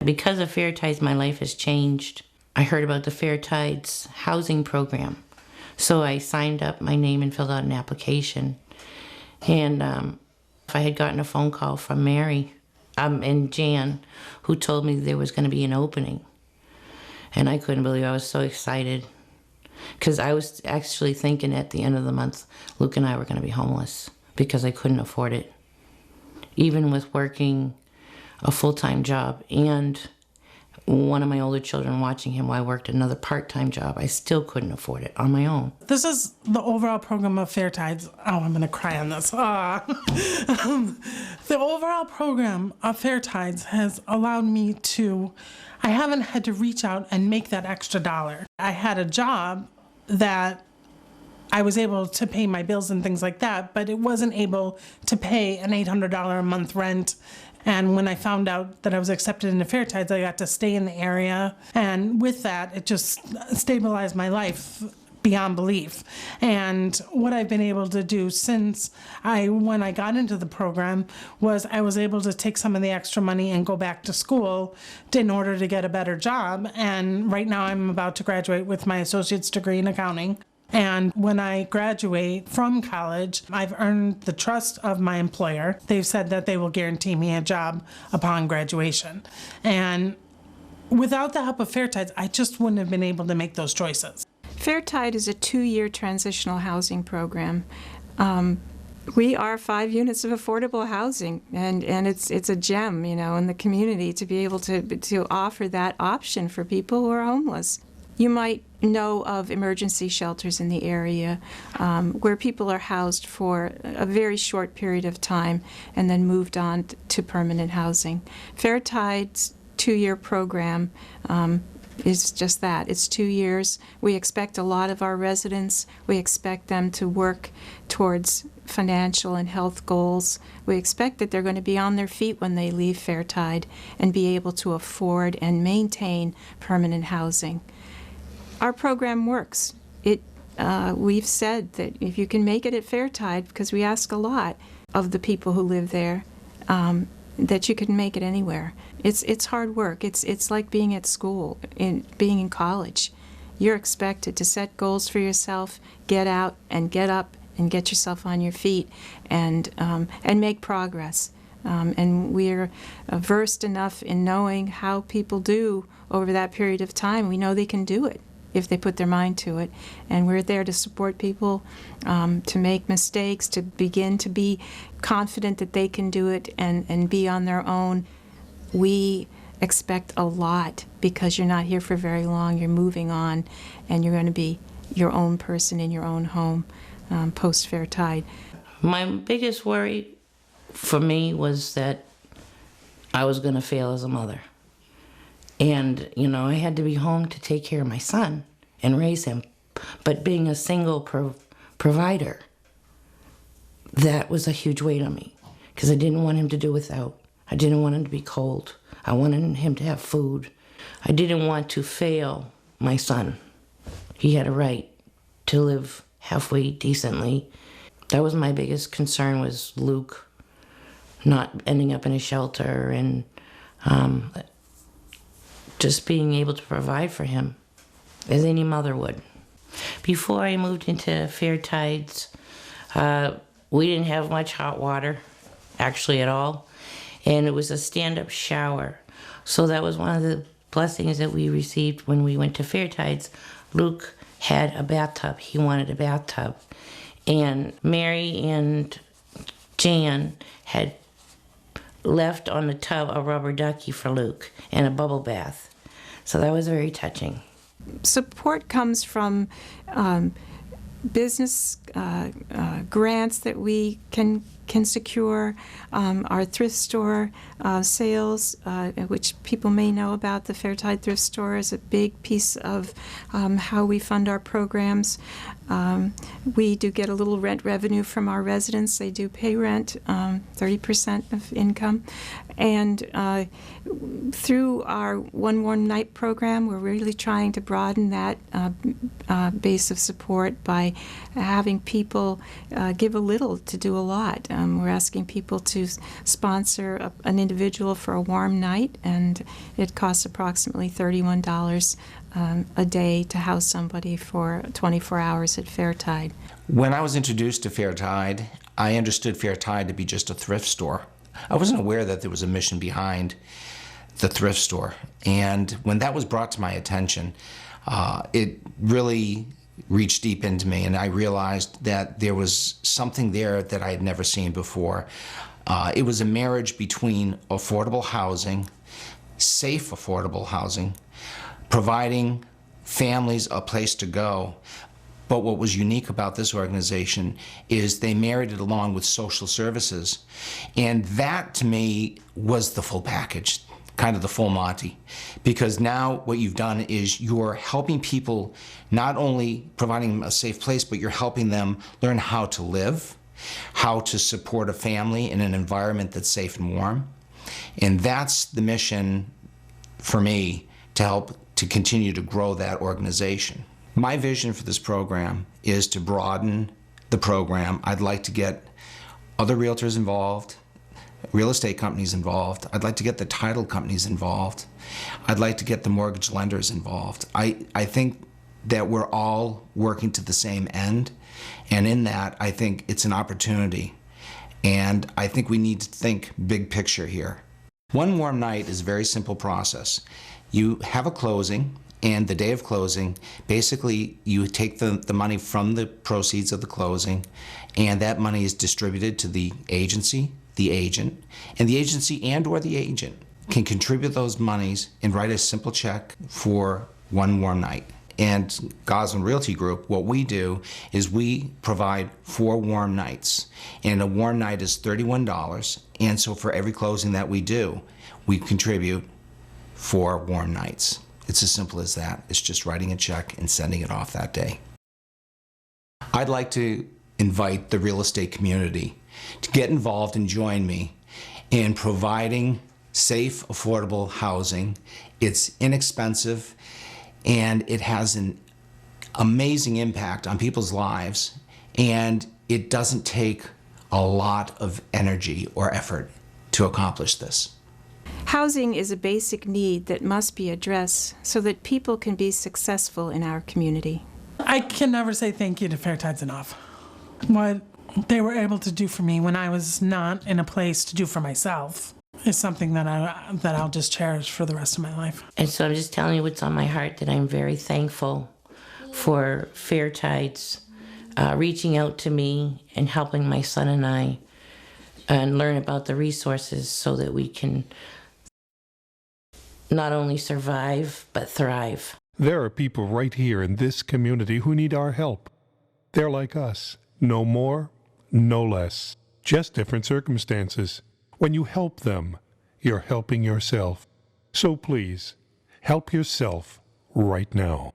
Because of Fair Tides, my life has changed. I heard about the Fair Tides housing program. So I signed up my name and filled out an application. And I had gotten a phone call from Mary and Jan, who told me there was going to be an opening. And I couldn't believe it. I was so excited. Because I was actually thinking at the end of the month, Luke and I were going to be homeless because I couldn't afford it. Even with working a full-time job and one of my older children watching him while I worked another part-time job, I still couldn't afford it on my own. This is the overall program of Fair Tides. Oh, I'm going to cry on this. The overall program of Fair Tides has allowed me to, I haven't had to reach out and make that extra dollar. I had a job that I was able to pay my bills and things like that, but it wasn't able to pay an $800 a month rent. And when I found out that I was accepted into Fair Tides, I got to stay in the area. And with that, it just stabilized my life beyond belief. And what I've been able to do since when I got into the program was I was able to take some of the extra money and go back to school in order to get a better job. And right now I'm about to graduate with my associate's degree in accounting. And when I graduate from college, I've earned the trust of my employer. They've said that they will guarantee me a job upon graduation. And without the help of Fair Tides, I just wouldn't have been able to make those choices. Fair Tide is a 2-year transitional housing program. We are 5 units of affordable housing, and it's a gem, in the community to be able to offer that option for people who are homeless. You might know of emergency shelters in the area where people are housed for a very short period of time and then moved on to permanent housing. Fair Tide's 2-year program is just that. It's 2 years. We expect a lot of our residents. We expect them to work towards financial and health goals. We expect that they're going to be on their feet when they leave Fair Tide and be able to afford and maintain permanent housing. Our program works. We've said that if you can make it at Fair Tide, because we ask a lot of the people who live there, that you can make it anywhere. It's hard work. It's like being at school, being in college. You're expected to set goals for yourself, get out and get up and get yourself on your feet and make progress. And we're versed enough in knowing how people do over that period of time. We know they can do it if they put their mind to it. And we're there to support people, to make mistakes, to begin to be confident that they can do it and be on their own. We expect a lot because you're not here for very long. You're moving on, and you're going to be your own person in your own home post-Fair Tide. My biggest worry for me was that I was going to fail as a mother. And, I had to be home to take care of my son and raise him. But being a single provider, that was a huge weight on me because I didn't want him to do without. I didn't want him to be cold. I wanted him to have food. I didn't want to fail my son. He had a right to live halfway decently. That was my biggest concern, was Luke not ending up in a shelter and just being able to provide for him as any mother would. Before I moved into Fair Tides, we didn't have much hot water, actually at all, and it was a stand-up shower. So that was one of the blessings that we received when we went to Fair Tides. Luke had a bathtub. He wanted a bathtub. And Mary and Jan had left on the tub a rubber ducky for Luke and a bubble bath. So that was very touching. Support comes from business grants that we can secure, our thrift store sales, which people may know about. The Fair Tide Thrift Store is a big piece of how we fund our programs. We do get a little rent revenue from our residents. They do pay rent, 30% of income. And through our One Warm Night program, we're really trying to broaden that base of support by having people give a little to do a lot. We're asking people to sponsor an individual for a warm night, and it costs approximately $31 a day to house somebody for 24 hours at Fairtide. When I was introduced to Fairtide, I understood Fairtide to be just a thrift store. I wasn't aware that there was a mission behind the thrift store. And when that was brought to my attention, it really reached deep into me, and I realized that there was something there that I had never seen before. It was a marriage between affordable housing, safe affordable housing, providing families a place to go. But what was unique about this organization is they married it along with social services. And that, to me, was the full package, kind of the full Monty. Because now what you've done is you're helping people, not only providing them a safe place, but you're helping them learn how to live, how to support a family in an environment that's safe and warm. And that's the mission for me, to help to continue to grow that organization. My vision for this program is to broaden the program. I'd like to get other realtors involved, real estate companies involved. I'd like to get the title companies involved. I'd like to get the mortgage lenders involved. I think that we're all working to the same end, and in that, I think it's an opportunity. And I think we need to think big picture here. One Warm Night is a very simple process. You have a closing, and the day of closing, basically you take the money from the proceeds of the closing, and that money is distributed to the agency, the agent, and the agency and or the agent can contribute those monies and write a simple check for One Warm Night. And Goslin Realty Group, what we do is we provide 4 warm nights, and a warm night is $31, and so for every closing that we do, we contribute 4 warm nights. It's as simple as that. It's just writing a check and sending it off that day. I'd like to invite the real estate community to get involved and join me in providing safe, affordable housing. It's inexpensive, and it has an amazing impact on people's lives, and it doesn't take a lot of energy or effort to accomplish this. Housing is a basic need that must be addressed so that people can be successful in our community. I can never say thank you to Fairtides enough. What they were able to do for me when I was not in a place to do for myself is something that I'll just cherish for the rest of my life. And so I'm just telling you what's on my heart, that I'm very thankful for Fairtides reaching out to me and helping my son and I and learn about the resources so that we can not only survive, but thrive. There are people right here in this community who need our help. They're like us, no more, no less, just different circumstances. When you help them, you're helping yourself. So please, help yourself right now.